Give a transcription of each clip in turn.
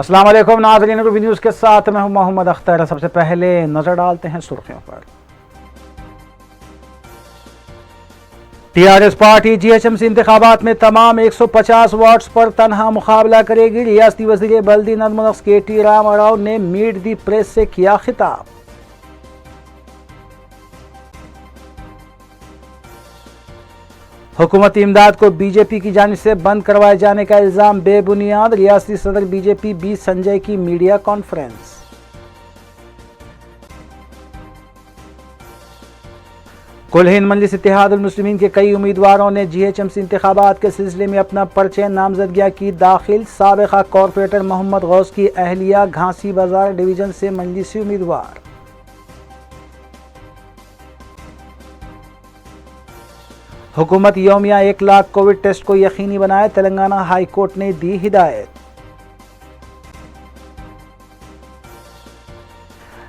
अस्सलाम वालेकुम नाज़रीन, रूबी न्यूज़ के साथ मैं हूं मोहम्मद अख्तर। सबसे पहले नजर डालते हैं सुर्खियों पर। टीआरएस पार्टी जीएचएमसी इंतखाबात में तमाम 150 वार्ड्स पर तनहा मुकाबला करेगी। रियासती वज़ीर बल्दी नज़्म केटी रामाराव ने मीट दी प्रेस से किया खिताब। हुकूमती इमदाद को बीजेपी की जानिब से बंद करवाए जाने का इल्जाम बेबुनियाद। रियासती सदर बीजेपी बी संजय की मीडिया कॉन्फ्रेंस। कुल हिंद मजलिस इत्तेहादुल मुस्लिमीन के कई उम्मीदवारों ने जीएचएमसी इंतखाबात के सिलसिले में अपना पर्चे नामजदगियां की दाखिल। साबिका कॉरपोरेटर मोहम्मद गौस की अहलिया घासी बाजार डिवीजन से मजलिसी उम्मीदवार। हुकूमत यौमिया 1 लाख कोविड टेस्ट को यकीनी बनाए, तेलंगाना हाई कोर्ट ने दी हिदायत।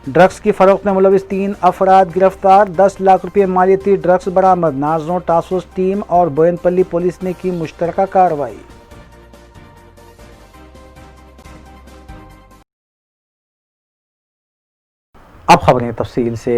ड्रग्स की फरोख्त में मुलविस 3 अफराद गिरफ्तार। 10 लाख रुपये मालियती ड्रग्स बरामद। नाजरों टासोस टीम और बोयनपल्ली पुलिस ने की मुश्तरका कार्रवाई। अब खबरें तफसील से।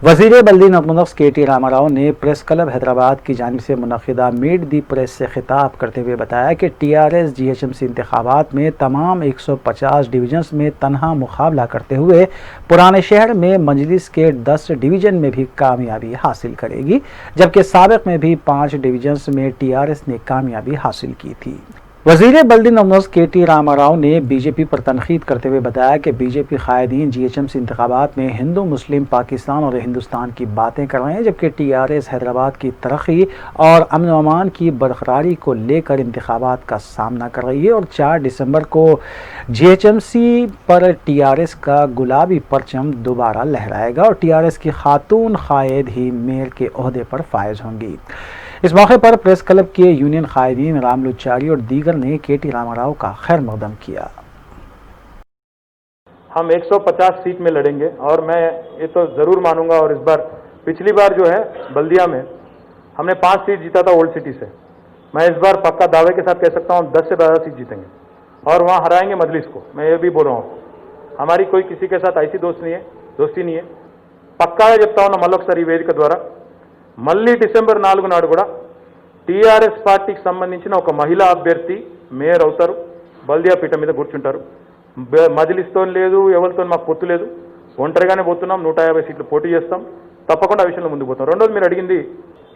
वज़ीर बल्दी नज़्म केटी रामाराव ने प्रेस क्लब हैदराबाद की जानिब से मुनक़िदा मीट दी प्रेस से खिताब करते हुए बताया कि टीआरएस जीएचएमसी इंतखाबात में तमाम 150 डिवीजन्स में तनहा मुकाबला करते हुए पुराने शहर में मजलिस के 10 डिवीजन में भी कामयाबी हासिल करेगी, जबकि साबिक़ में भी 5 डिवीजन्स में टीआरएस ने कामयाबी हासिल की थी। वज़ीर बल्दी नज़्म केटी रामाराव ने बीजेपी पर तनकीद करते हुए बताया कि बीजेपी कायदीन जीएचएमसी इंतखाबात में हिंदू मुस्लिम पाकिस्तान और हिंदुस्तान की बातें कर रहे हैं, जबकि टीआरएस हैदराबाद की तरक्की और अमन व अमान की बरकरारी को लेकर इंतखाबात का सामना कर रही है और 4 दिसंबर को जीएचएमसी पर टीआरएस का गुलाबी परचम दोबारा लहराएगा और टीआरएस की खातून कायद ही मेयर के ओहदे पर फायज होंगी। इस मौके पर प्रेस क्लब के यूनियन कायदीन रामलुचारी और दीगर ने केटी रामाराव का खैर मकदम किया। हम 150 सीट में लड़ेंगे और मैं ये तो जरूर मानूंगा, और इस बार पिछली बार जो है बल्दिया में हमने 5 सीट जीता था ओल्ड सिटी से। मैं इस बार पक्का दावे के साथ कह सकता हूँ 10 से ज़्यादा सीट जीतेंगे और वहाँ हराएंगे मजलिस को। मैं ये भी बोल रहा हूँ, हमारी कोई किसी के साथ ऐसी दोस्ती नहीं है। పక్కాగా చెప్తా ఉన్నా మళ్ళొకసారి ఈ వేదిక ద్వారా, మళ్ళీ డిసెంబర్ 4 నాడు కూడా టీఆర్ఎస్ పార్టీకి సంబంధించిన ఒక మహిళా అభ్యర్థి మేయర్ అవుతారు, బల్దియా పీఠం మీద కూర్చుంటారు. మజిలిస్తో లేదు, ఎవరితో మాకు పొత్తు లేదు, ఒంటరిగానే పోతున్నాం. 150 సీట్లు పోటీ చేస్తాం, తప్పకుండా ఆ విషయంలో ముందుకు పోతాం. రెండోది మీరు అడిగింది,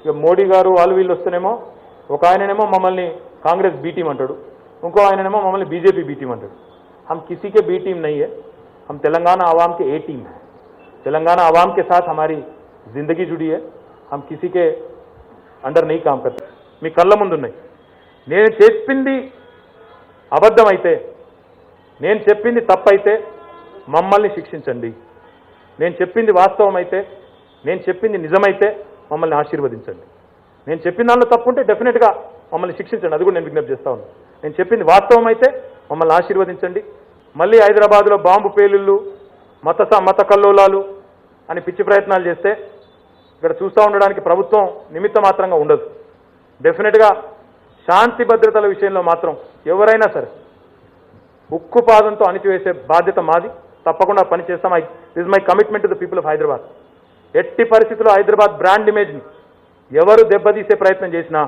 ఇక మోడీ గారు వాళ్ళు వీళ్ళు వస్తేనేమో ఒక ఆయననేమో మమ్మల్ని కాంగ్రెస్ బీ టీం అంటాడు, ఇంకో ఆయననేమో మమ్మల్ని బీజేపీ బీ టీం అంటాడు. हम किसी के बी टीम नहीं है, हम तेलंगाना आवाम के ए टीम है. तेलंगाना आवाम के साथ हमारी जिंदगी जुड़ी है, हम किसी के अंडर नहीं काम करते. మీ కళ్ళ ముందున్నాయి. నేను చెప్పింది అబద్ధమైతే, నేను చెప్పింది తప్పైతే మమ్మల్ని శిక్షించండి. నేను చెప్పింది వాస్తవమైతే, నేను చెప్పింది నిజమైతే మమ్మల్ని ఆశీర్వదించండి. నేను చెప్పిన దానిలో తప్పుంటే డెఫినెట్గా మమ్మల్ని శిక్షించండి, అది కూడా నేను విజ్ఞప్తి చేస్తా ఉన్నాను. నేను చెప్పింది వాస్తవమైతే మమ్మల్ని ఆశీర్వదించండి. మళ్ళీ హైదరాబాద్లో బాంబు పేలుళ్ళు, మత కల్లోలాలు అని పిచ్చి ప్రయత్నాలు చేస్తే ఇక్కడ చూస్తూ ఉండడానికి ప్రభుత్వం నిమిత్త మాత్రంగా ఉండదు. డెఫినెట్గా శాంతి భద్రతల విషయంలో మాత్రం ఎవరైనా సరే ఉక్కు పాదంతో అణిచివేసే బాధ్యత మాది, తప్పకుండా పనిచేస్తాం. This my commitment to the people of Hyderabad. ఎట్టి పరిస్థితుల్లో హైదరాబాద్ బ్రాండ్ ఇమేజ్ని ఎవరు దెబ్బతీసే ప్రయత్నం చేసినా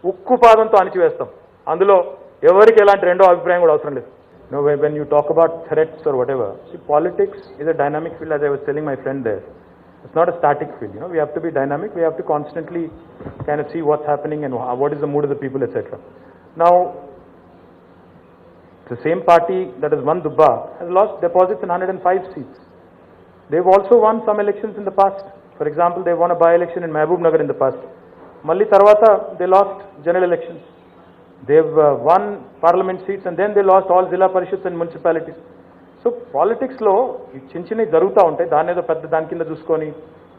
ఉక్కు పాదంతో అణిచివేస్తాం. అందులో ఎవరికి ఎలాంటి రెండో అభిప్రాయం కూడా అవసరం లేదు. No, when you talk about threats or whatever, see, politics is a dynamic field, as I was telling my friend there. It's not a static field, you know. We have to be dynamic, we have to constantly kind of see what's happening and what is the mood of the people, etc. Now, the same party that has won Dubba has lost deposits in 105 seats. They've also won some elections in the past. For example, they won a by-election in Mehboob Nagar in the past. Malli Tarvata, they lost general elections. They've won parliament seats and then they lost all Zilla Parishads and municipalities. So politics లో చిన్న చిన్నవి జరుగుతూ ఉంటాయి, దాని ఏదో పెద్ద దాని కింద చూసుకొని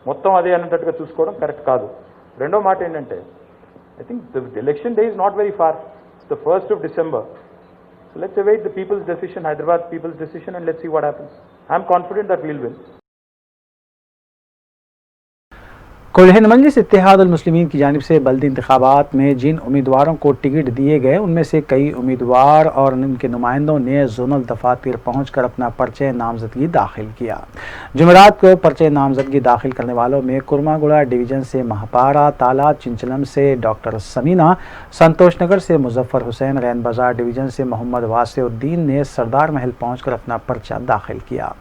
మొత్తం అదే అన్నట్టుగా చూసుకోవడం కరెక్ట్ కాదు. రెండో మాట ఏంటంటే, I think the election day is not very far, the 1st of December. So let's await the people's decision, Hyderabad people's decision, and let's see what happens. I'm confident that we'll win. कुल्हिन मजलिस इत्तेहादुल मुस्लिमीन की जानिब से बल्दी इंतखाबात में जिन उम्मीदवारों को ticket दिए गए उनमें से कई उम्मीदवार और उनके नुमाइंदों ने जोनल दफातर पहुंचकर अपना पर्चे नामजदगी दाखिल किया। जुमेरात को पर्चे नामजदगी दाखिल करने वालों में कुरमागुड़ा डिवीज़न से महापारा, तालाब चिंचलम से डॉक्टर समीना, संतोष नगर से मुजफ्फर हुसैन, रैन बाजार डिवीज़न से मोहम्मद वासिउद्दीन ने सरदार महल पहुंचकर अपना पर्चा दाखिल किया।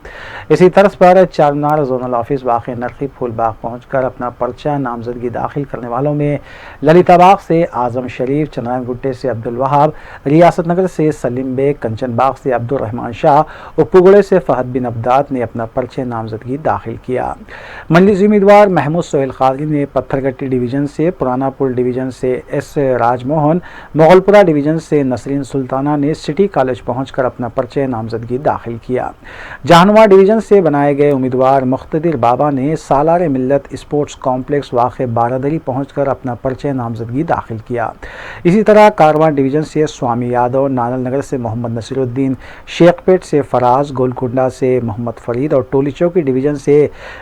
इसी तर्ज पर चारमीनार जोनल ऑफिस बाक़ी नरखी फूलबाग पहुंचकर अपना पर्चा नामजदगी दाखिल करने वालों में ललिताबाग से आजम शरीफ, चंद्रायन गुट्टे से अब्दुल वहाब, रियासत नगर से सलीम बेग, कंचन बाग से अब्दुल रहमान शाह, उप्पुगुड़े से फहद बिन अब्दाद ने अपना पर्चे नामजदगी दाखिल किया। मजलिसी उम्मीदवार महमूद सोहेल कादरी ने पत्थरगट्टी डिवीज़न से, पुराना पुल डिवीज़न से एस राजमोहन, मोगलपुरा डिवीज़न से नसरीन सुल्ताना ने सिटी कॉलेज पहुंचकर अपना पर्चे नामजदगी दाखिल किया। जहानुमा डिवीज़न से बनाए गए उम्मीदवार मुख्तदिर बाबा ने सालार मिल्लत स्पोर्ट्स कॉम्प्लेक्स वाक़े बारादरी पहुंचकर अपना पर्चे नामजदगी दाखिल किया। इसी तरह कारवां डिवीज़न से स्वामी यादव, नानल नगर से मोहम्मद नसीरुद्दीन, शेखपेट से फराज, गोलकुंडा से मोहम्मद फरीद और टोली चौकी डिवीज़न से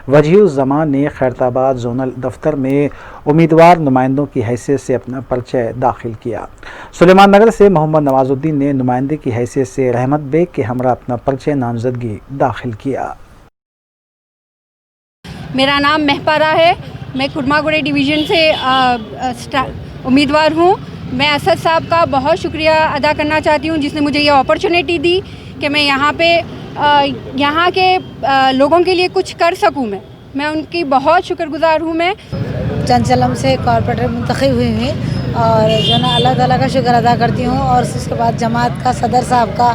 वजीहुज़्ज़मान ने खैरताबाद जोनल दफ्तर में उम्मीदवार नुमाइंदों की हैसियत से अपना पर्चा दाखिल किया। सुलेमान नगर से मोहम्मद नवाजुद्दीन ने नुमाइंदे की हैसियत से रहमत बेग के हमरा अपना पर्चे नामजदगी दाखिल किया। मेरा नाम महपारा है। मैं कुरमागुड़े डिवीज़न से उम्मीदवार हूँ। मैं असद साहब का बहुत शुक्रिया अदा करना चाहती हूँ जिसने मुझे ये अपॉर्चुनिटी दी कि मैं यहाँ पे यहाँ के लोगों के लिए कुछ कर सकूँ। मैं उनकी बहुत शुक्रगुजार हूँ। मैं चंचलम से कॉर्पोरेटर मुंतखब हुई हुई और जो ना अल्लाह ताला का शुक्र अदा करती हूँ और उसके बाद जमात का सदर साहब का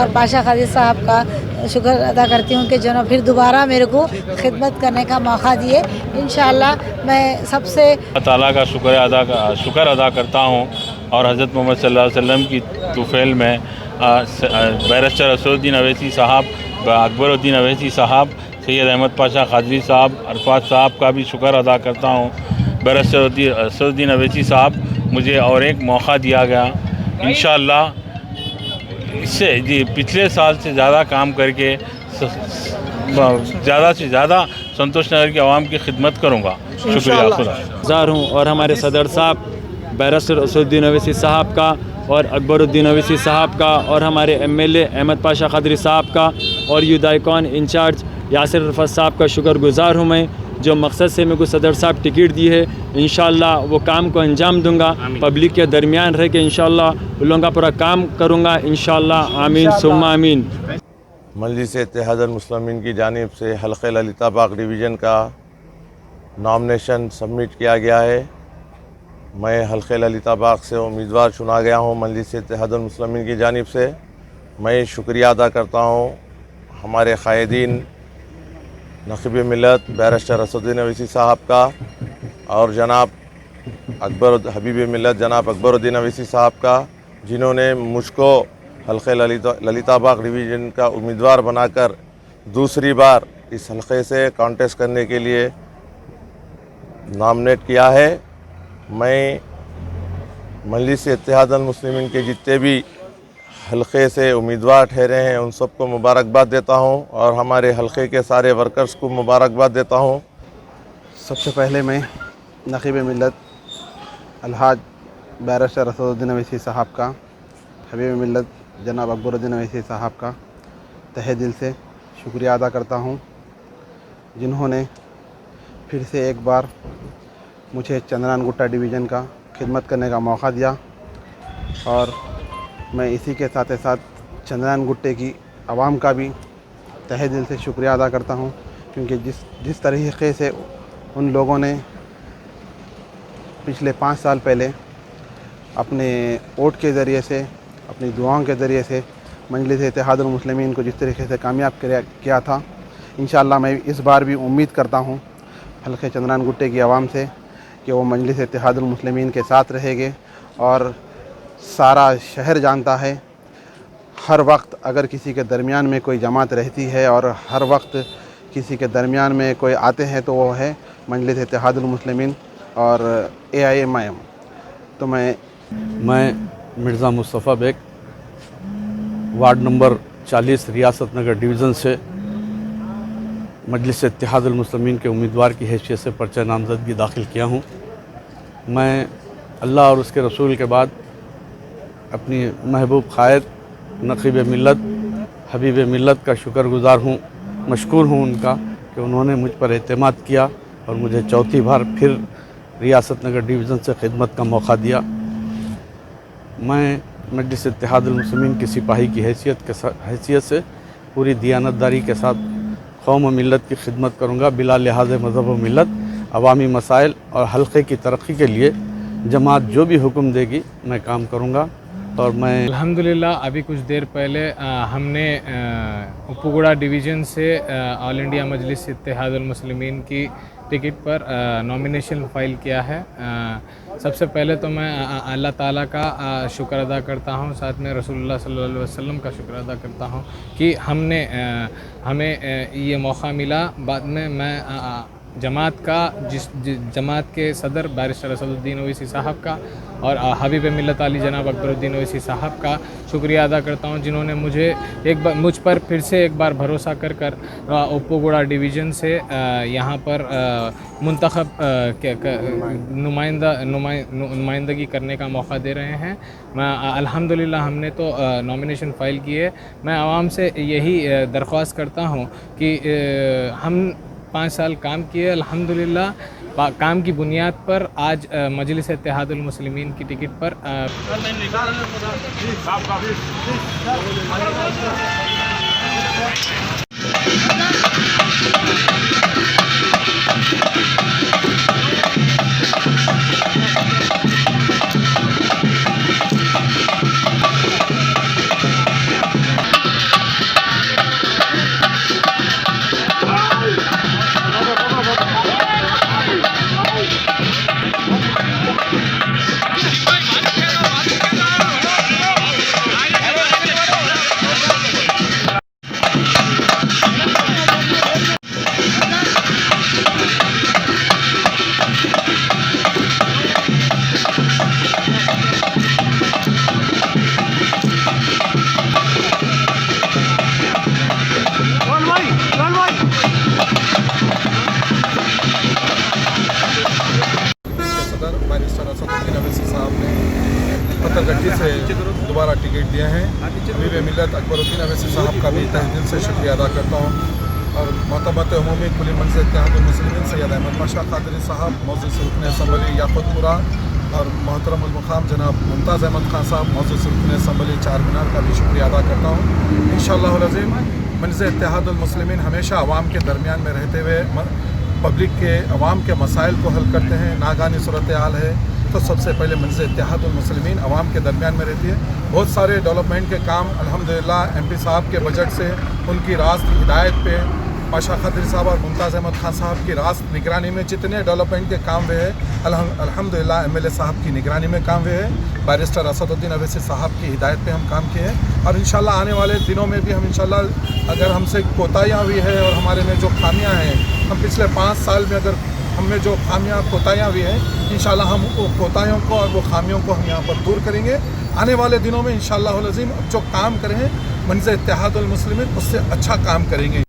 और पाशा खादी साहब का शुक्र अदा करती हूँ कि जो ना फिर दोबारा मेरे को खिदमत करने का मौका दिए। इंशाअल्लाह मैं सबसे ताला का शुक्र अदा करता हूँ और हज़रत मोहम्मद सल्लल्लाहु अलैहि वसल्लम की तुफ़ैल में बैरिस्टर असदुद्दीन अवैसी साहब, अकबरुद्दीन अवैसी साहब, सैयद अहमद पाशा खादरी साहब, अरफात साहब का भी शुक्र अदा करता हूँ। बैरिस्टर असदुद्दीन अवैसी साहब मुझे और एक मौका दिया गया। इंशाअल्लाह इससे जी पिछले साल से ज़्यादा काम करके ज़्यादा से ज़्यादा संतोष नगर की आवाम की खिदमत करूँगा। शुक्रिया खुदा हूँ। और हमारे सदर साहब बैरिस्टर असदुद्दीन अवैसी साहब का और अकबरुद्दीन अवैसी साहब का और हमारे एमएलए अहमद पाशा खादरी साहब का और यूदाइकॉन इंचार्ज यासिर रफ़त साहब का शुक्रगुजार हूँ मैं, जो मकसद से मेरे को सदर साहब टिकट दी है। इंशाअल्लाह वो काम को अंजाम दूंगा, पब्लिक के दरमियान रह के इंशाअल्लाह उन लोगों का पूरा काम करूँगा इंशाअल्लाह। आमीन सुम्मा आमीन। मजलिस इत्तेहादुल मुस्लिमीन की जानिब से हल्के ललिताबाग डिवीज़न का नॉमिनेशन सबमिट किया गया है। मैं हल्के ललिताबाग से उम्मीदवार चुना गया हूँ मजलिस इत्तेहादुल मुस्लिमीन की जानिब से। मैं शुक्रिया अदा करता हूँ हमारे कायदीन नक़ीब मिल्लत बैरिस्टर असदुद्दीन अवैसी साहब का और जनाब हबीब मिल्लत जनाब अकबरुद्दीन अवैसी साहब का, जिन्होंने मुझको हल्के ललिताबाग डिवीज़न का उम्मीदवार बनाकर दूसरी बार इस हल्के से कॉन्टेस्ट करने के लिए नॉमिनेट किया है। मैं मजलिस इत्तेहादुल मुस्लिमीन के जितने भी हल्के से उम्मीदवार ठहरे हैं उन सबको मुबारकबाद देता हूं और हमारे हल्के के सारे वर्कर्स को मुबारकबाद देता हूं। सबसे पहले मैं नक़ीब मिल्लत अलहाज बैरिस्टर असदुद्दीन अवैसी साहब का, हबीब मिल्लत जनाब अकबरुद्दीन अवैसी साहब का तहे दिल से शुक्रिया अदा करता हूं, जिन्होंने फिर से एक बार मुझे चंद्रायन गुट्टा डिवीज़न का खिदमत करने का मौका दिया। और मैं इसी के साथ साथ चंद्रायन गुट्टे की आवाम का भी तहे दिल से शुक्रिया अदा करता हूं, क्योंकि जिस तरीक़े से उन लोगों ने पिछले 5 साल पहले अपने वोट के ज़रिए से, अपनी दुआओं के ज़रिए से मजलिस इत्तेहादुल मुस्लिमीन को जिस तरीके से कामयाब किया था, इंशाअल्लाह मैं इस बार भी उम्मीद करता हूं हल्के चंद्रायन गुट्टे की आवाम से कि वो मजलिस इत्तेहादुल मुस्लिमीन के साथ रहेंगे। और सारा शहर जानता है हर वक्त अगर किसी के दरमियान में कोई जमात रहती है और हर वक्त किसी के दरमियान में कोई आते हैं तो वो है मजलिस इत्तेहादुल मुस्लिमीन और AIMIM। तो मैं मिर्ज़ा मुस्तफ़ा बेग वार्ड नंबर 40 रियासत नगर डिवीज़न से मजलिस इत्तेहादुल मुस्लिमीन के उम्मीदवार की हैसियत से पर्चा नामज़दगी दाखिल किया हूँ। मैं अल्लाह और उसके रसूल के बाद अपनी महबूब क़ायद नक़ीब मिल्लत हबीब मिल्लत का शुक्रगुज़ार हूँ, मशकूर हूँ उनका कि उन्होंने मुझ पर एतमाद किया और मुझे चौथी बार फिर रियासत नगर डिवीज़न से खिदमत का मौका दिया। मैं मजलिस इत्तेहादुल मुस्लिमीन की सिपाही की हैसियत से पूरी दियानतदारी के साथ कौम व मिल्लत की खिदमत करूँगा। बिला लिहाज मज़हब व मिल्लत अवामी मसाइल और हल्के की तरक्की के लिए जमात जो भी हुक्म देगी मैं काम करूँगा। और मैं अल्हम्दुलिल्लाह अभी कुछ देर पहले हमने उप्पुगुड़ा डिवीज़न से ऑल इंडिया मजलिस इत्तेहादुल मुस्लिमीन की टिकट पर नॉमिनेशन फ़ाइल किया है। सबसे पहले तो मैं अल्लाह ताला का शुक्र अदा करता हूँ, साथ में रसूलुल्लाह सल्लल्लाहु अलैहि वसल्लम का शुक्र अदा करता हूँ कि हमें ये मौका मिला। बाद में मैं जमात के सदर बैरिस्टर असदुद्दीन ओवैसी साहब का और हबीब मिल्लत अली जनाब अकबरुद्दीन ओवैसी साहब का शुक्रिया अदा करता हूं, जिन्होंने मुझ पर फिर से एक बार भरोसा कर उप्पुगुड़ा डिवीज़न से यहां पर मुंतखब नुमाइंदगी करने का मौका दे रहे हैं। अल्हम्दुलिल्लाह हमने तो नॉमिनेशन फ़ाइल की है। मैं आवाम से यही दरख्वास्त करता हूं कि हम 5 साल काम किए, अल्हम्दुलिल्लाह काम की बुनियाद पर आज मजलिस इत्तेहादुल मुस्लिमीन की टिकट पर बैरिस्टर असदुद्दीन ओवैसी साहब ने पत्थरगट्टी से दोबारा टिकट दिए हैं। हबीब मिल्लत अकबरुद्दीन ओवैसी साहब का भी तहे दिल से शुक्रिया अदा करता हूँ। और मोहतरमत उमूमी कुली मंज़िल इत्तेहादुल मुस्लिमीन सैयद अहमद पाशा क़ादरी साहब, मौजूद रुकन असम्बली याक़ूतपुरा और मोहतरम मुक़ाम जनाब मुमताज़ अहमद खान साहब, मौजूद रुकन असम्बली चारमीनार का भी शुक्रिया अदा करता हूँ। इंशाअल्लाहुल अज़ीम मजलिस इत्तेहादुल मुस्लिमीन हमेशा अवाम के दरमियान में रहते हुए पब्लिक के अवाम के मसाइल को हल करते हैं। नागानी सूरत हाल है तो सबसे पहले मजलिस इत्तेहादुल मुस्लिमीन अवाम के दरमियान में रहती है। बहुत सारे डेवलपमेंट के काम अल्हम्दुलिल्लाह MP साहब के बजट से उनकी रास्त हिदायत पे पाशा क़ादरी साहब और मुमताज़ अहमद खान साहब की रास्त निगरानी में जितने डेवलपमेंट के काम हुए हैं अल्हम्दुलिल्लाह MLA साहब की निगरानी में काम हुए हैं। बैरिस्टर असदुद्दीन ओवैसी साहब की हिदायत पे हम काम किए हैं और इंशाल्लाह आने वाले दिनों में भी हम इंशाल्लाह अगर हमसे कोताहियाँ हुई है और हमारे में जो खामियाँ हैं, हम पिछले 5 साल में अगर हमें जो खामियाँ कोताहियाँ हुई हैं, इंशाल्लाह हम वो कोताहियों को और वो खामियों को हम यहाँ पर दूर करेंगे। आने वाले दिनों में इंशाअल्लाहुल अज़ीम जो काम करें मजलिस इत्तेहादुल मुस्लिमीन उससे अच्छा काम करेंगे।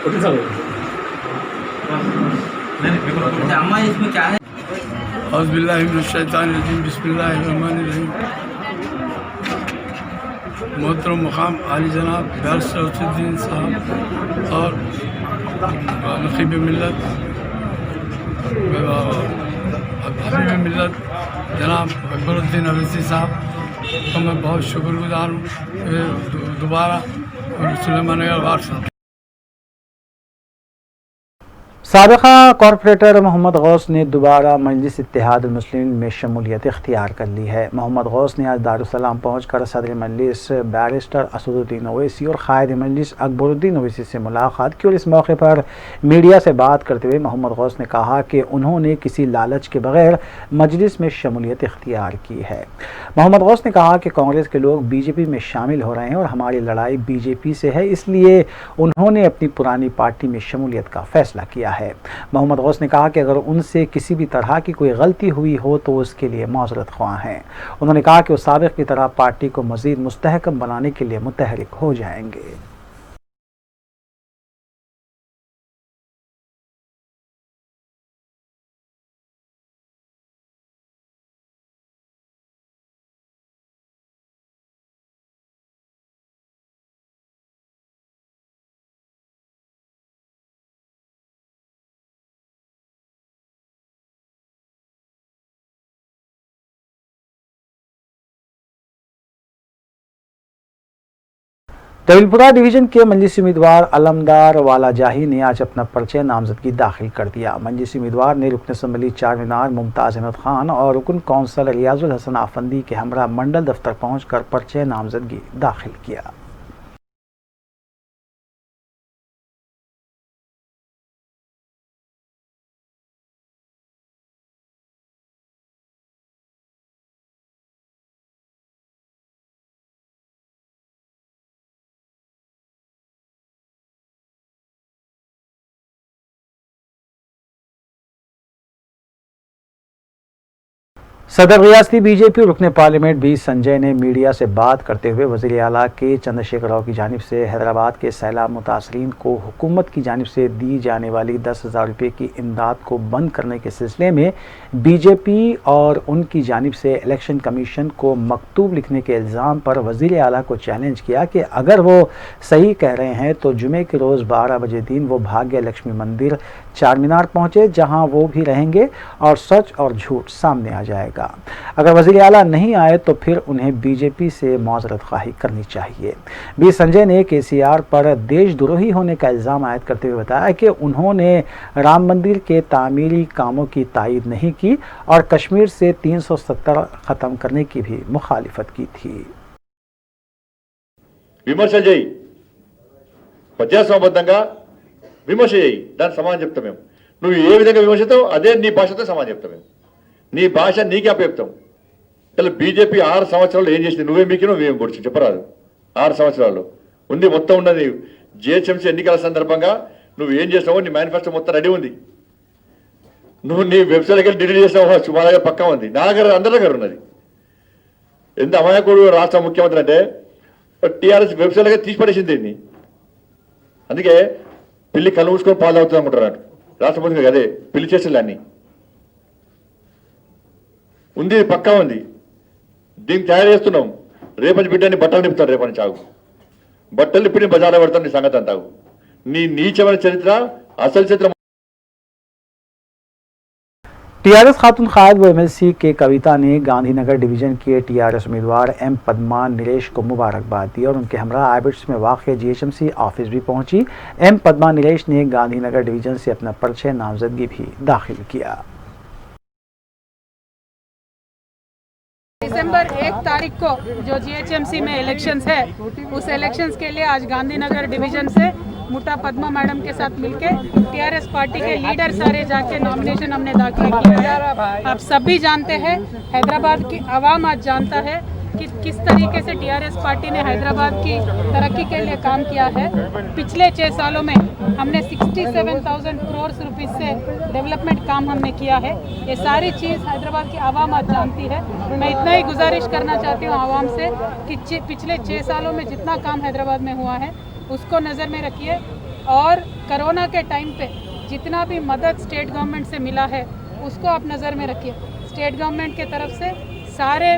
मोहतरम मकाम आली जनाब बैरिस्टर असदुद्दीन साहब और नक़ीब मिल्लत हबीब मिल्लत जनाब अकबरुद्दीन अवैसी साहब का मैं बहुत शुक्रगुजार हूँ। दोबारा सुलेमान गार साबिक़ा कॉरपोरेटर मोहम्मद गौस ने दोबारा मजलिस इत्तेहाद मुस्लिमीन में शमूलियत इख्तियार कर ली है। मोहम्मद गौस ने आज दारुस्सलाम पहुंचकर सदर मजलिस बैरिस्टर असदुद्दीन ओवैसी और क़ायद मजलिस अकबरुद्दीन ओवैसी से मुलाकात की और इस मौके पर मीडिया से बात करते हुए मोहम्मद गौस ने कहा कि उन्होंने किसी लालच के बगैर मजलिस में शमूलियत इख्तियार की है। मोहम्मद गौस ने कहा कि कांग्रेस के लोग बीजेपी में शामिल हो रहे हैं और हमारी लड़ाई बीजेपी से है, इसलिए उन्होंने अपनी पुरानी पार्टी में शमूलियत का फैसला किया है। मोहम्मद गौस ने कहा कि अगर उनसे किसी भी तरह की कोई गलती हुई हो तो उसके लिए माज़रत ख्वाह हैं। उन्होंने कहा कि वो साबिक़ की तरह पार्टी को मज़ीद मुस्तहकम बनाने के लिए मुतहरिक हो जाएंगे। जबलपुरा डिवीज़न के मजलिसी उम्मीदवार अलमदार वाला जाही ने आज अपना पर्चा नामजदगी दाखिल कर दिया। मजलिसी उम्मीदवार ने रुकन असम्बली चारमीनार मुमताज़ अहमद खान और रुकन कौंसल रियाजुल हसन आफंदी के हमरा मंडल दफ्तर पहुंचकर पर्चा नामजदगी दाखिल किया। सदर रियासती बीजेपी रुकने पार्लियामेंट बी संजय ने मीडिया से बात करते हुए वज़ीर आला के चंद्रशेखर राव की जानिब से हैदराबाद के सैलाब मुतासरीन को हुकूमत की जानिब से दी जाने वाली 10,000 रुपये की इमदाद को बंद करने के सिलसिले में बीजेपी और उनकी जानिब से इलेक्शन कमीशन को मकतूब लिखने के इल्ज़ाम पर वज़ीर आला को चैलेंज किया कि अगर वो सही कह रहे हैं तो जुमे के रोज़ 12 बजे दिन वो भाग्य लक्ष्मी मंदिर चारमीनार पहुँचे, जहाँ वो भी रहेंगे और सच और झूठ सामने आ जाएगा। अगर वज़ीर आला नहीं आए तो फिर उन्हें बीजेपी से माज़रत ख़्वाही करनी चाहिए। बी संजय ने केसीआर पर देशद्रोही होने का इल्ज़ाम आयद करते हुए बताया कि उन्होंने राम मंदिर के तामीरी कामों की तायीद नहीं की और कश्मीर से 370 ख़त्म करने की भी मुखालिफत की थी। విమర్శ చేయి, ప్రజాస్వామ్యబద్ధంగా విమర్శ చేయి, దాని సమాధానం చెప్తాం మేము. నువ్వు ఏ విధంగా విమర్శిస్తావు అదే నీ భాషతో సమాధానం చెప్తాం మేము. నీ భాష నీకే అప్పచెప్తాం. ఇలా బీజేపీ 6 సంవత్సరాలు ఏం చేసింది, నువ్వేం మీకినో మేము పొడిచి చెప్పరాదు. 6 సంవత్సరాలు ఉంది, మొత్తం ఉన్నది. జిహెచ్ఎంసీ ఎన్నికల సందర్భంగా నువ్వు ఏం చేస్తావో నీ మేనిఫెస్టో మొత్తం రెడీ ఉంది. నువ్వు నీ వెబ్సైట్కి వెళ్ళి డిలీట్ చేస్తావు, మా దగ్గర పక్కా ఉంది, నా దగ్గర అందరి దగ్గర ఉన్నది. ఎంత అమాయకుడు రాష్ట్ర ముఖ్యమంత్రి అంటే టీఆర్ఎస్ వెబ్సైట్గా తీసి పడేసింది దీన్ని. అందుకే పిల్లి కళ్ళు మూసుకొని పాలు అవుతుంది అనుకుంటారు రాష్ట్ర ముఖ్యంగా. అదే పిల్లి చేసేది అన్ని ఉంది, పక్కా ఉంది. దీన్ని తయారు చేస్తున్నాం. రేపటి బిడ్డని బట్టలు నింపుతారు, రేపటి చాగు బట్టలు నింపి బజార్లో పెడతాను. నీ సంగతి అంతావు. నీ నీచమైన చరిత్ర, అసలు చరిత్ర. टीआरएस खातून क़ायद व एमएलसी के कविता ने गांधीनगर डिवीज़न के टीआरएस उम्मीदवार एम पद्मा नीलेश को मुबारकबाद दी और उनके हमरा आइबिट्स में वाक़ जीएचएमसी ऑफिस भी पहुंची। एम पद्मा नीलेश ने गांधीनगर डिवीज़न से अपना पर्चा नामजदगी भी दाखिल किया। दिसंबर 1 तारीख को जो जीएचएमसी में इलेक्शंस है, उस इलेक्शंस के लिए आज गांधीनगर डिवीज़न से मुटा पद्मा मैडम के साथ मिलके टीआरएस पार्टी के लीडर सारे जाके नॉमिनेशन हमने दाखिल किया है। आप सभी जानते हैं, हैदराबाद की आवाम आज जानता है कि किस तरीके से टीआरएस पार्टी ने हैदराबाद की तरक्की के लिए काम किया है। पिछले 6 सालों में हमने 67,000 करोड़ रुपीस से डेवलपमेंट काम हमने किया है। ये सारी चीज़ हैदराबाद की आवाम आज जानती है। मैं इतना ही गुजारिश करना चाहती हूँ आवाम से कि पिछले 6 सालों में जितना काम हैदराबाद में हुआ है उसको नज़र में रखिए। और कोरोना के टाइम पे जितना भी मदद स्टेट गवर्नमेंट से मिला है उसको आप नज़र में रखिए। स्टेट गवर्नमेंट के तरफ से सारे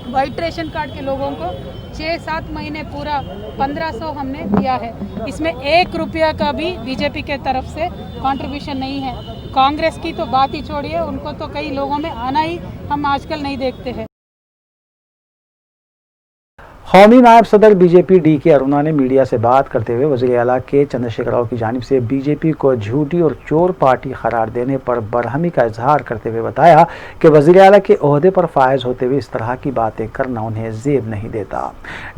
वाइट रेशन कार्ड के लोगों को 6-7 महीने पूरा 1500 हमने दिया है। इसमें 1 रुपया का भी बीजेपी के तरफ से कंट्रीब्यूशन नहीं है। कांग्रेस की तो बात ही छोड़िए, उनको तो कई लोगों में आना ही हम आजकल नहीं देखते हैं। कौमी नायब सदर बीजेपी डी.के. अरुणा ने मीडिया से बात करते हुए वज़ीर आला के चंद्रशेखर राव की जानिब से बीजेपी को झूठी और चोर पार्टी करार देने पर बरहमी का इजहार करते हुए बताया कि वज़ीर आला के ओहदे पर फायज होते हुए इस तरह की बातें करना उन्हें जेब नहीं देता।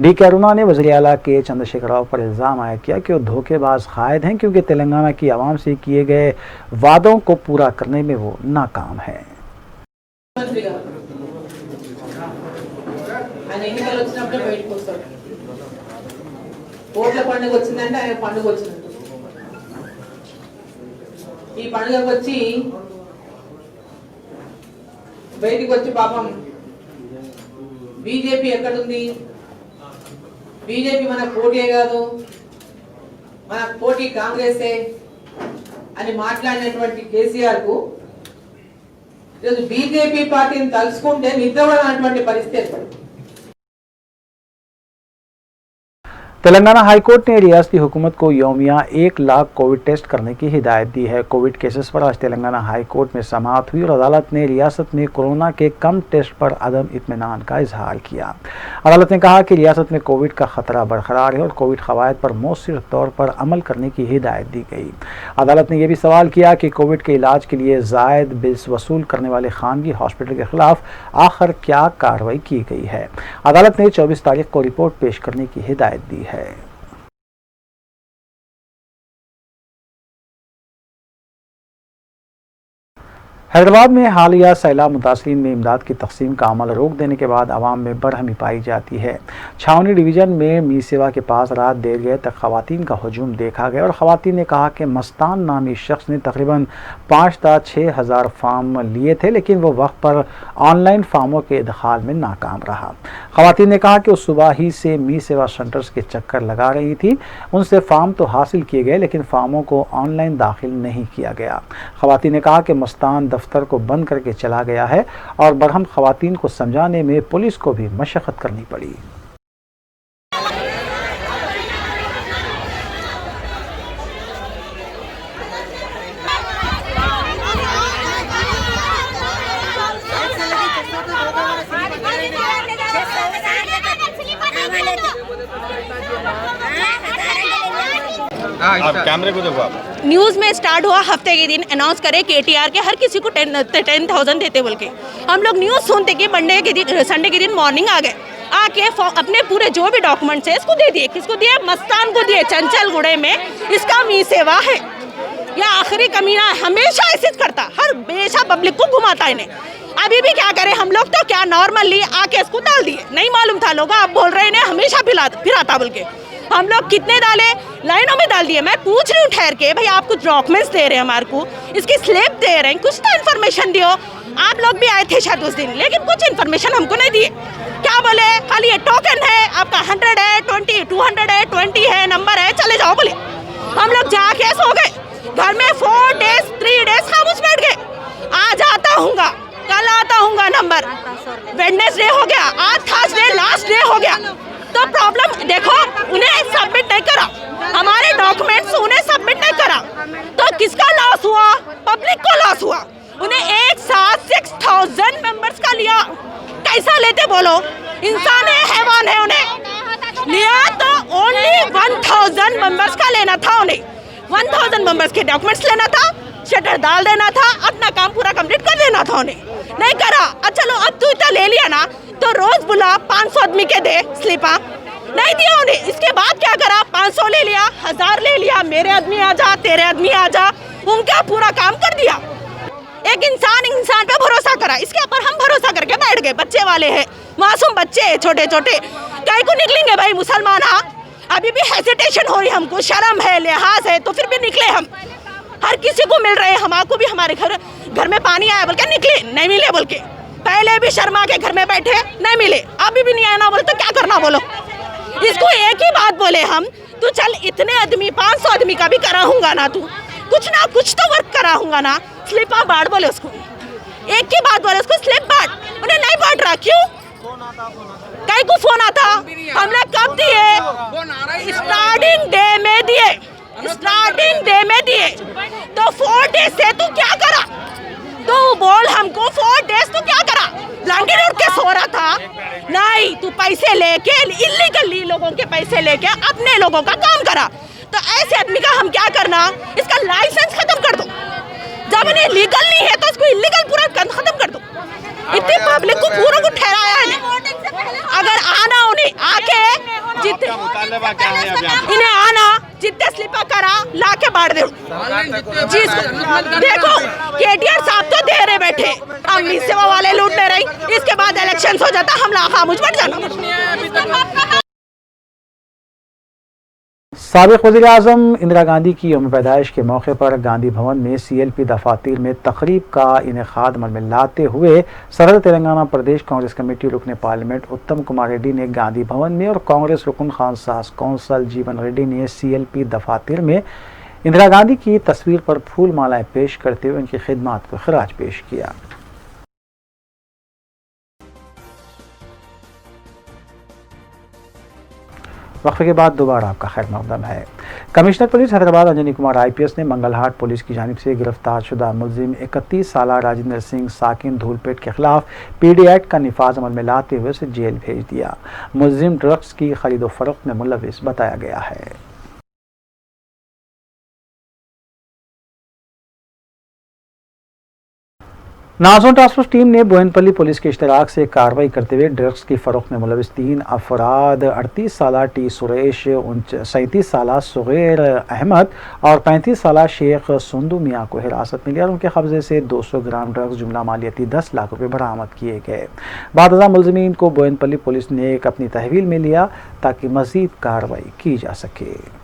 डी.के. अरुणा ने वज़ीर आला के चंद्रशेखर राव पर इल्ज़ाम आयद किया कि वो धोखेबाज कायद हैं क्योंकि तेलंगाना की आवाम से किए गए वादों को पूरा करने में वो नाकाम है। ఆయన ఎన్నికలు వచ్చినప్పుడే బయటకు వస్తాడు. ఓట్ల పండుగ వచ్చిందంటే ఆయన పండుగ వచ్చినట్టు. ఈ పండుగకు వచ్చి బయటికి వచ్చి పాపం బీజేపీ ఎక్కడుంది, బీజేపీ మన పోటీ కాదు, మన పోటీ కాంగ్రెసే అని మాట్లాడినటువంటి కేసీఆర్ కు ఈరోజు బీజేపీ పార్టీని తలుచుకుంటే నిద్ర కూడా రానటువంటి పరిస్థితి ఏర్పడింది। तेलंगाना हाईकोर्ट ने रियासती हुकूमत को यौमिया 1 लाख कोविड टेस्ट करने की हिदायत दी है। कोविड केसेस पर आज तेलंगाना हाईकोर्ट में समाअत हुई और अदालत ने रियासत में कोरोना के कम टेस्ट पर अदम इत्मीनान का इजहार किया। अदालत ने कहा कि रियासत में कोविड का खतरा बरकरार है और कोविड कवायद पर मौसर तौर पर अमल करने की हिदायत दी गई। अदालत ने यह भी सवाल किया कि कोविड के इलाज के लिए जायद बिल्स वसूल करने वाले खानगी हॉस्पिटल के खिलाफ आखिर क्या कार्रवाई की गई है। अदालत ने 24 तारीख को रिपोर्ट पेश करने की हिदायत दी है। हैदराबाद में हालिया सैलाब मुतासरीन में इमदाद की तकसीम का अमल रोक देने के बाद आवाम में बरहमी पाई जाती है। छावनी डिवीज़न में मी सेवा के पास रात देर गए तक खवातीन का हजूम देखा गया और खवातीन ने कहा कि मस्तान नामी शख्स ने तकरीबन 5-6 हज़ार फार्म लिए थे, लेकिन वो वक्त पर ऑनलाइन फार्मों के इदखाल में नाकाम रहा। खवातीन ने कहा कि वो सुबह ही से मी सेवा सेंटर्स के चक्कर लगा रही थी। उनसे फार्म तो हासिल किए गए लेकिन फार्मों को ऑनलाइन दाखिल नहीं किया गया। खवातीन ने कहा कि मस्तान दफ्तर को बंद करके चला गया है और बरहम खवातीन को समझाने में पुलिस को भी मशक्कत करनी पड़ी। आप कैमरे को देखो। आप न्यूज़ में स्टार्ट हुआ हफ्ते के दिन अनाउंस करे KTR के हर किसी को 10,000 देते बोल के। हम लोग न्यूज़ सुनते कि मंडे के दिन संडे के दिन मॉर्निंग आ गए, आके अपने पूरे जो भी डॉक्यूमेंट्स है इसको दे दिए। किसको दिए? मस्तान को दिए। चंचलगुड़े में इसका मी सेवा है। या आखिरी कमीना हमेशा ऐसे करता, हर हमेशा पब्लिक को घुमाता इन्हें। अभी भी क्या करें हम लोग, तो क्या नॉर्मली आके इसको डाल दिए। नहीं मालूम था लोग, आप बोल रहे हैं हमेशा फिराता बोल के। हम लोग कितने डाले, लाइनों में डाल दिए। मैं पूछ रही हूँ ठहर के, भाई आप कुछ डॉक्यूमेंट्स दे रहे हैं हमारे को, इसकी स्लिप दे रहे हैं, कुछ तो इन्फॉर्मेशन दियो। आप लोग भी आए थे शायद उस दिन, लेकिन कुछ इन्फॉर्मेशन हमको नहीं दिए। क्या बोले, खाली ये टोकन है आपका 100 है, 20, 200 है, 20 है, नंबर है, चले जाओ बोले। हम लोग जाके सो गए घर में। 4 डेज 3 डेज खामोश बैठ गए। आज आता हूँगा, कल आता हूँगा नंबर। वेडनेसडे हो गया, आज थर्सडे लास्ट डे हो गया। तो प्रॉब्लम देखो, उन्हें सबमिट नहीं करा, हमारे डॉक्यूमेंट्स उन्हें सबमिट नहीं करा, तो किसका लॉस हुआ? पब्लिक को लॉस हुआ। उन्हें एक साथ 6,000 मेंबर्स का लिया। कैसा लेते बोलो? इंसान है, हैवान है। उन्हें लिया तो ओनली 1,000 मेंबर्स का लेना था। उन्हें 1,000 मेंबर्स के डॉक्यूमेंट्स लेना था, शटर डाल देना था, अपना काम पूरा कंप्लीट कर देना था। उन्हें नहीं करा। अच्छा लो, अब तू इतना ले लिया ना, तो रोज बुला 500 आदमी के दे स्लिपा, नहीं दिया उन्हें। इसके बाद क्या करा? 500 ले लिया, 1000 ले लिया, मेरे आदमी आ जा, तेरे आदमी आ जा, उनका पूरा काम कर दिया। एक इंसान पे भरोसा करा, इसके ऊपर हम भरोसा करके बैठ गए। बच्चे वाले हैं, मासूम बच्चे छोटे छोटे, कहीं को निकलेंगे भाई मुसलमान। हाँ, अभी भी हेजिटेशन हो रही, हमको शर्म है, लिहाज है, तो फिर भी निकले हम। हर किसी को मिल रहे हैं, हमारे भी हमारे घर में पानी आया बोल के निकले, नहीं मिले बोल के। पहले भी शर्मा के घर में बैठे, नहीं मिले, अभी भी नहीं आया ना बोले तो क्या करना बोलो। इसको एक ही बात बोले हम, तू चल इतने आदमी 500 आदमी का भी कराऊंगा ना, तू कुछ तो वर्क कराऊंगा ना। स्लिप बांट बोले उसको, एक की बात बोले उसको स्लिप बांट, उन्हें नहीं बांट रहा। क्यों? कई को फोन आता, हमने कब दिए? स्टार्टिंग डे में दिए, स्टार्टिंग डे में दिए। तो 4 डेज से तू क्या करा? तू बोल हमको 4 डेज तू क्या करा? ब्लैंकेट उड़ के सो रहा था? नहीं, तू पैसे लेके इलीगली लोगों के पैसे लेके अपने लोगों का काम करा। तो ऐसे आदमी का हम क्या करना? इसका लाइसेंस खत्म कर दो। जब इन्हें लीगल नहीं है तो इसको इलीगल पूरा खत्म कर दो। इतनी पब्लिक को पूरा को ठहराया है। अगर आना उन्हें आके जितने इन्हें आना जितने स्लिपर करा ला के बांट दो। जी देखो केटीआर साहब तो दे रहे बैठे, अम्मी सेवा वाले लूटने रही। इसके बाद इलेक्शन हो जाता, हम खामोश बैठ जाना। साबिक़ वज़ीर आज़म इंदिरा गांधी की यौम पैदाइश के मौके पर गांधी भवन में CLP दफातर में तकरीब का इनेकाद अमल में लाते हुए सदर तेलंगाना प्रदेश कांग्रेस कमेटी रुकन पार्लियामेंट उत्तम कुमार रेड्डी ने गांधी भवन में और कांग्रेस रुकन खानसास कौंसल जीवन रेड्डी ने CLP दफातर में इंदिरा गांधी की तस्वीर पर फूल मालाएं पेश करते हुए उनकी खिदमत को खराज पेश किया। वक्फे के बाद दोबारा आपका खैर मकदम है। Commissioner police Hyderabad Anjani Kumar IPS ने मंगलहाट पुलिस की जानिब से गिरफ्तार शुदा मुलजिम 31 साला राजेंद्र सिंह साकिन धूलपेट के खिलाफ PD एक्ट का निफाज अमल में लाते हुए उसे जेल भेज दिया। मुलजिम ड्रग्स की खरीदो फरोख्त में मुलविस बताया गया है। नाज़ोन टास्क फोर्स टीम ने बोयनपल्ली पुलिस के इश्तराक से कार्रवाई करते हुए ड्रग्स की फरोख्त में मुलविस 3 अफराद 38 साला T सुरेश, 37 साला सुगैर अहमद और 35 साला शेख सुंदू मियाँ को हिरासत में लिया और उनके कब्जे से 200 ग्राम ड्रग्स जुमला मालियती 10 लाख रुपये बरामद किए गए। बादशाह मुलजिमीन को बोयनपल्ली पुलिस ने एक अपनी तहवील में लिया ताकि मज़ीद कार्रवाई की जा सके।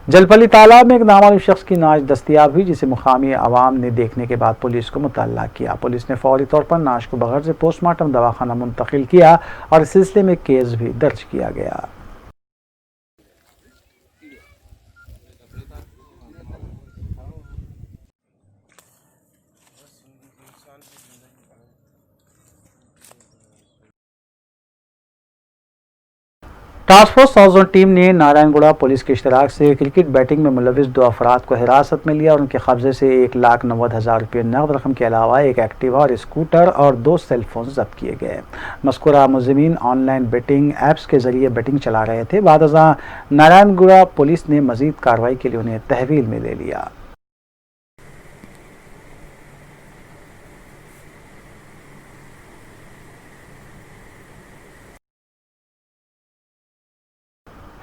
जलपली तालाब में एक नामालूम शख्स की नाश दस्तियाब हुई, जिसे मुकामी आवाम ने देखने के बाद पुलिस को मुतल्ला किया। पुलिस ने फौरी तौर पर नाश को बगैर से पोस्टमार्टम दवाखाना मुंतकिल किया और इस सिलसिले में केस भी दर्ज किया गया। Task force south zone team ने नारायणगुड़ा पुलिस के इश्तराक से क्रिकेट बैटिंग में मुलविस 2 अफराद को हिरासत में लिया और उनके कब्जे से 1,90,000 रुपये नकद रकम के अलावा एक एक्टिवा और स्कूटर और 2 सेलफोन जब्त किए गए। मज़कूरा मुलजिमीन ऑनलाइन बेटिंग ऐप्स के जरिए बेटिंग चला रहे थे। बादशाह नारायणगुड़ा पुलिस ने मजीद कार्रवाई के लिए उन्हें तहवील में ले लिया।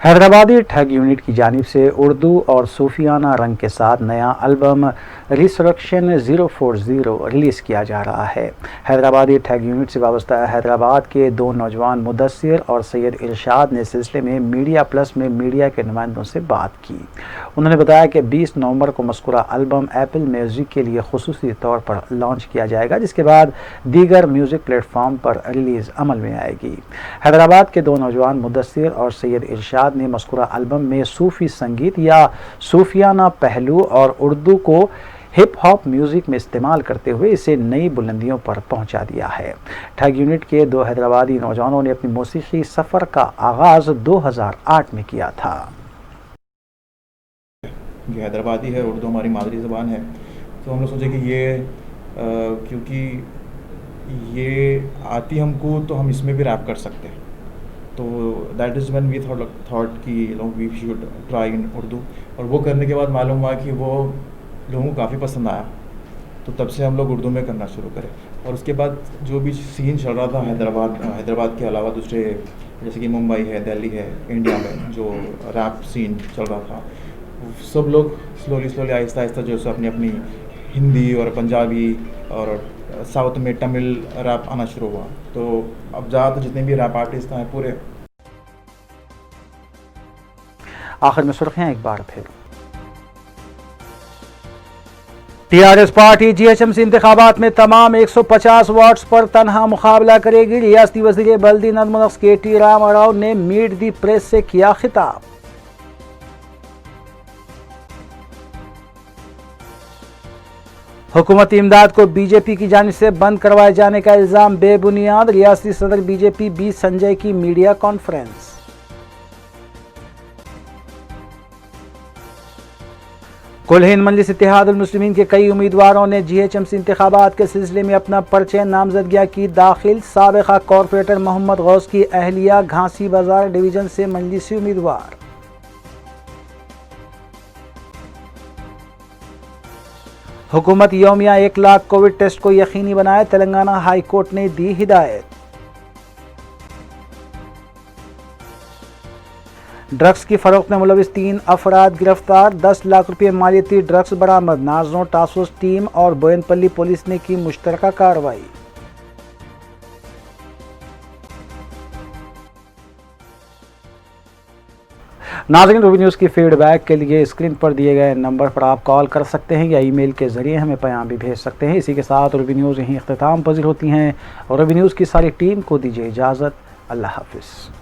हैदराबादी ठग यूनिट की जानिब से उर्दू और सूफियाना रंग के साथ नया एल्बम रिसरेक्शन 040 रिलीज़ किया जा रहा है। हैदराबादी ठग यूनिट से वाबस्ता हैदराबाद के 2 नौजवान मुदस्सिर और सैयद इरशाद ने सिलसिले में मीडिया प्लस में मीडिया के नुमाइंदों से बात की। उन्होंने बताया कि 20 नवंबर को मज़कूरा एल्बम एप्पल म्यूज़िक के लिए खुसूसी तौर पर लॉन्च किया जाएगा, जिसके बाद दीगर म्यूज़िक प्लेटफॉर्म पर रिलीज़ अमल में आएगी। हैदराबाद के 2 नौजवान मुदस्सिर और सैयद इरशाद ने मज़कूरा एल्बम में सूफ़ी संगीत या सूफियाना पहलू और उर्दू को हिप हॉप म्यूज़िक में इस्तेमाल करते हुए इसे नई बुलंदियों पर पहुंचा दिया है। ठग यूनिट के 2 हैदराबादी नौजवानों ने अपनी मौसीकी सफ़र का आगाज़ 2008 में किया था। जो हैदराबादी है, उर्दू हमारी मादरी ज़बान है, तो हम लोग सोचे कि ये क्योंकि ये आती हमको तो हम इसमें भी रैप कर सकते हैं, तो that is when we thought कि we should try in Urdu. और वो करने के बाद मालूम हुआ कि वो लोगों को काफ़ी पसंद आया, तो तब से हम लोग उर्दू में करना शुरू करें। और उसके बाद जो भी सीन चल रहा था हैदराबाद के अलावा दूसरे जैसे कि मुंबई है, दिल्ली है, इंडिया में जो रैप सीन चल रहा था, सब लोग स्लोली आहिस्ता जो अपनी हिंदी और पंजाबी और साउथ में तमिल रैप आना शुरू हुआ। तो अब ज़्यादातर जितने भी रैप आर्टिस्ट हैं पूरे। आखिर में सुर्खियां एक बार फिर। टीआरएस पार्टी जीएचएमसी इंतखाबात में तमाम 150 वार्ड्स पर तनहा मुकाबला करेगी। रियासती वज़ीर बल्दी नज़्म-ओ-नक्श केटी रामाराव ने मीट दी प्रेस से किया खिताब। हुकूमती इमदाद को बीजेपी की जानिब से बंद करवाए जाने का इल्जाम बेबुनियाद। रियासती सदर बीजेपी बी संजय की मीडिया कॉन्फ्रेंस। कुल हिंद मजलिस इत्तेहादुल मुस्लिमीन के कई उम्मीदवारों ने जीएचएमसी इंतखाबात के सिलसिले में अपना पर्चे नामजदगियां की दाखिल। साबिका कॉरपोरेटर मोहम्मद गौस की अहलिया घासी बाजार डिवीजन से मजलिसी उम्मीदवार। हुकूमत यौमिया 1 लाख कोविड टेस्ट को यकीनी बनाए, तेलंगाना हाई कोर्ट ने दी हिदायत। ड्रग्स की फरोख्त में मुलविस 3 अफराद गिरफ्तार। 10 लाख रुपये मालियती ड्रग्स बरामद। नाजनो टास्क फोर्स टीम और बोयनपल्ली पुलिस ने की मुश्तरका कार्रवाई। नाज़रीन, रूबी न्यूज़ की फीडबैक के लिए स्क्रीन पर दिए गए नंबर पर आप कॉल कर सकते हैं या ईमेल के ज़रिए हमें पैगाम भी भेज सकते हैं। इसी के साथ रूबी न्यूज़ यहीं इख्तिताम पज़ीर होती हैं और रूबी न्यूज़ की सारी टीम को दीजिए इजाज़त। अल्लाह हाफ़िज़।